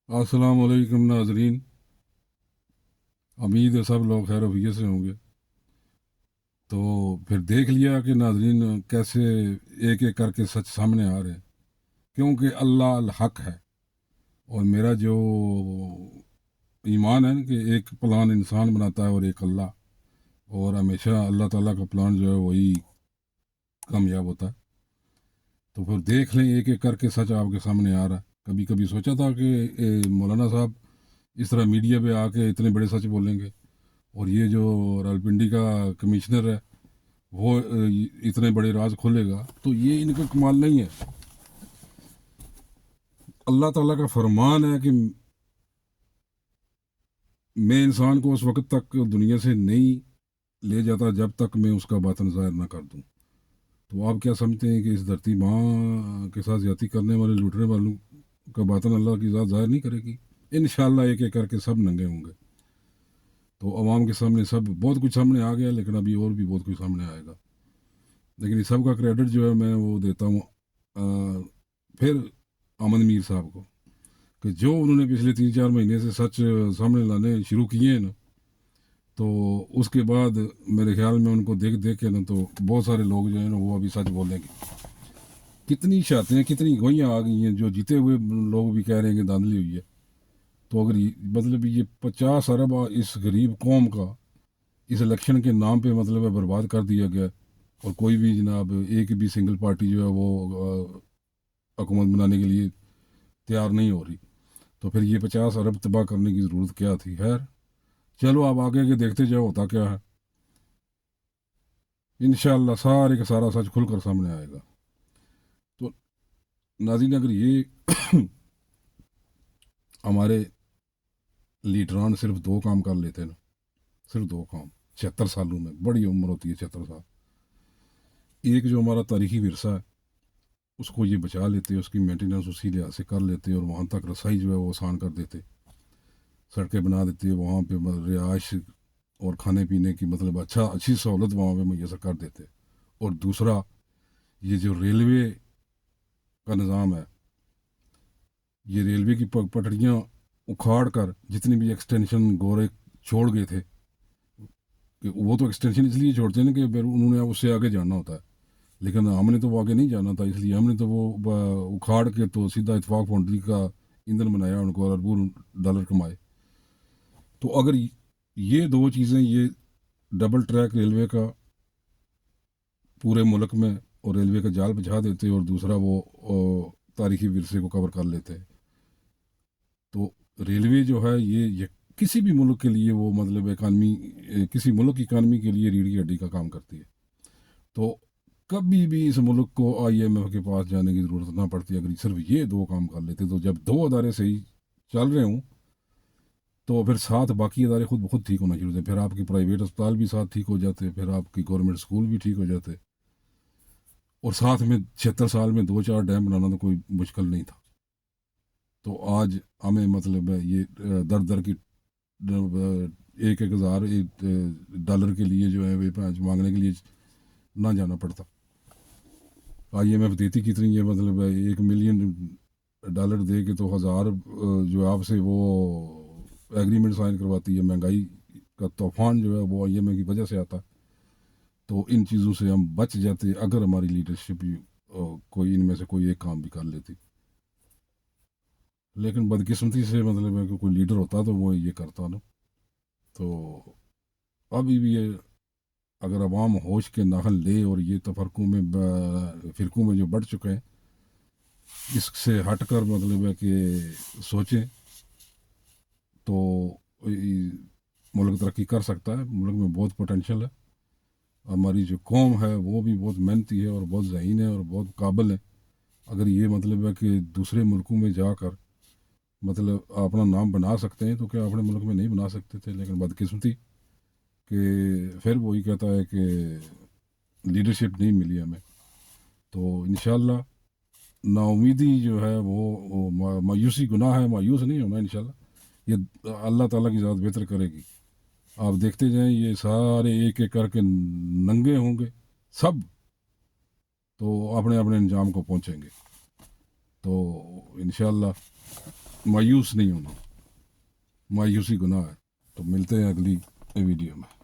अस्सलाम वालेकुम नाजरीन। उम्मीद है सब लोग खैर वफियत से होंगे। तो फिर देख लिया कि नाजरीन कैसे एक एक करके सच सामने आ रहे हैं, क्योंकि अल्लाह अल हक है। और मेरा जो ईमान है ना कि एक प्लान इंसान बनाता है और एक अल्लाह, और हमेशा अल्लाह ताला का प्लान जो है वही कामयाब होता है। तो फिर देख लें एक एक करके सच आपके सामने आ रहा है। कभी कभी सोचा था कि मौलाना साहब इस तरह मीडिया पे आके इतने बड़े सच बोलेंगे, और ये जो रावलपिंडी का कमिश्नर है वो इतने बड़े राज खोलेगा, तो ये इनका कमाल नहीं है। अल्लाह ताला का फरमान है कि मैं इंसान को उस वक्त तक दुनिया से नहीं ले जाता जब तक मैं उसका बातन ज़ाहिर ना कर दूं। तो आप क्या समझते हैं कि इस धरती माँ के साथ ज्यादती करने वाले लूटने वालों का बातन अल्लाह की ज़ात ज़ाहिर नहीं करेगी? इंशाल्लाह एक एक करके सब नंगे होंगे। तो अवाम के सामने सब बहुत कुछ सामने आ गया, लेकिन अभी और भी बहुत कुछ सामने आएगा। लेकिन इस सब का क्रेडिट जो है मैं वो देता हूँ फिर अमन मीर साहब को, कि जो उन्होंने पिछले 3-4 महीने से सच सामने लाने शुरू किए हैं ना, तो उसके बाद मेरे ख्याल में उनको देख देख के ना तो बहुत सारे लोग जो है ना वो अभी सच बोलेंगे। कितनी शातें कितनी गोइयाँ आ गई हैं, जो जीते हुए लोग भी कह रहे हैं कि धांधली हुई है। तो अगर मतलब ये 50 अरब इस गरीब कौम का इस इलेक्शन के नाम पे मतलब है बर्बाद कर दिया गया, और कोई भी जनाब एक भी सिंगल पार्टी जो है वो हुकूमत बनाने के लिए तैयार नहीं हो रही, तो फिर ये 50 अरब तबाह करने की ज़रूरत क्या थी? खैर, चलो आप आगे के देखते जाओ होता क्या है। इंशाल्लाह सारे का सारा सच खुलकर सामने आएगा। तो नाज़रीन, अगर ये हमारे लीडरान सिर्फ 2 काम कर लेते ना, सिर्फ 2 काम 76 सालों में, बड़ी उम्र होती है 76 साल, एक जो हमारा तारीखी विरसा है उसको ये बचा लेते, उसकी मेंटेनेंस उसी लिहाज से कर लेते और वहाँ तक रसाई जो है वो आसान कर देते, सड़कें बना देते, वहाँ पे रिहाइश और खाने पीने की मतलब अच्छी सहूलत वहाँ पे मुयसर कर देते। और दूसरा, ये जो रेलवे का निज़ाम है, ये रेलवे की पटरियाँ उखाड़ कर जितनी भी एक्सटेंशन गोरे छोड़ गए थे, कि वो तो एक्सटेंशन इसलिए छोड़ते हैं ना कि फिर उन्होंने उससे आगे जाना होता है, लेकिन हमने तो वो आगे नहीं जाना था, इसलिए हमने तो वो उखाड़ के तो सीधा इतफाक फाउंड्री का ईंधन बनाया उनको, और अरबों डॉलर कमाए। तो अगर ये 2 चीज़ें, ये डबल ट्रैक रेलवे का पूरे मुल्क में और रेलवे का जाल बिछा देते, और दूसरा वो तारीखी विरसे को कवर कर लेते हैं, तो रेलवे जो है ये किसी भी मुल्क के लिए वो मतलब इकानमी, किसी मुल्क की इकानमी के लिए रीढ़ की हड्डी का काम करती है। तो कभी भी इस मुल्क को IMF के पास जाने की ज़रूरत ना पड़ती अगर सिर्फ ये 2 काम कर लेते। तो जब 2 अदारे सही चल रहे हों, तो फिर साथ बाकी अदारे खुद ब खुद ठीक होना शुरू होते, फिर आपके प्राइवेट अस्पताल भी साथ ठीक हो जाते, फिर आपकी गवर्नमेंट स्कूल भी ठीक हो जाते, और साथ में 76 साल में 2-4 डैम बनाना तो कोई मुश्किल नहीं था। तो आज हमें मतलब ये दर दर की 1-1 हज़ार डॉलर के लिए जो है वे मांगने के लिए ना जाना पड़ता। IMF देती कितनी है, मतलब 1 मिलियन डॉलर दे के तो 1,000 जो आपसे वो एग्रीमेंट साइन करवाती है। महंगाई का तूफान जो है वो IMF की वजह से आता है। तो इन चीज़ों से हम बच जाते अगर हमारी लीडरशिप कोई इनमें से कोई एक काम भी कर लेती। लेकिन बदकिस्मती से मतलब है कि कोई लीडर होता तो वो ये करता ना। तो अभी भी ये, अगर अवाम होश के नाखन ले और ये तफरकों में फ़िरकों में जो बढ़ चुके हैं, इससे हटकर मतलब है कि सोचें, तो मुल्क तरक्की कर सकता है। मुल्क में बहुत पोटेंशल है। हमारी जो कौम है वो भी बहुत मेहनती है और बहुत ज़हीन है और बहुत काबिल है। अगर ये मतलब है कि दूसरे मुल्कों में जाकर मतलब अपना नाम बना सकते हैं, तो क्या अपने मुल्क में नहीं बना सकते थे? लेकिन बदकिस्मती कि फिर वही कहता है कि लीडरशिप नहीं मिली हमें। तो इंशाल्लाह नाउमीदी जो है वो मायूसी गुनाह है, मायूस नहीं होना इंशाल्लाह। ये अल्लाह ताला की ज़ात बेहतर करेगी। आप देखते जाएं, ये सारे एक एक करके नंगे होंगे सब, तो अपने अपने अंजाम को पहुंचेंगे। तो इंशाल्लाह مایوس نہیں ہونا، مایوسی گناہ ہے۔ تو ملتے ہیں اگلی ویڈیو میں۔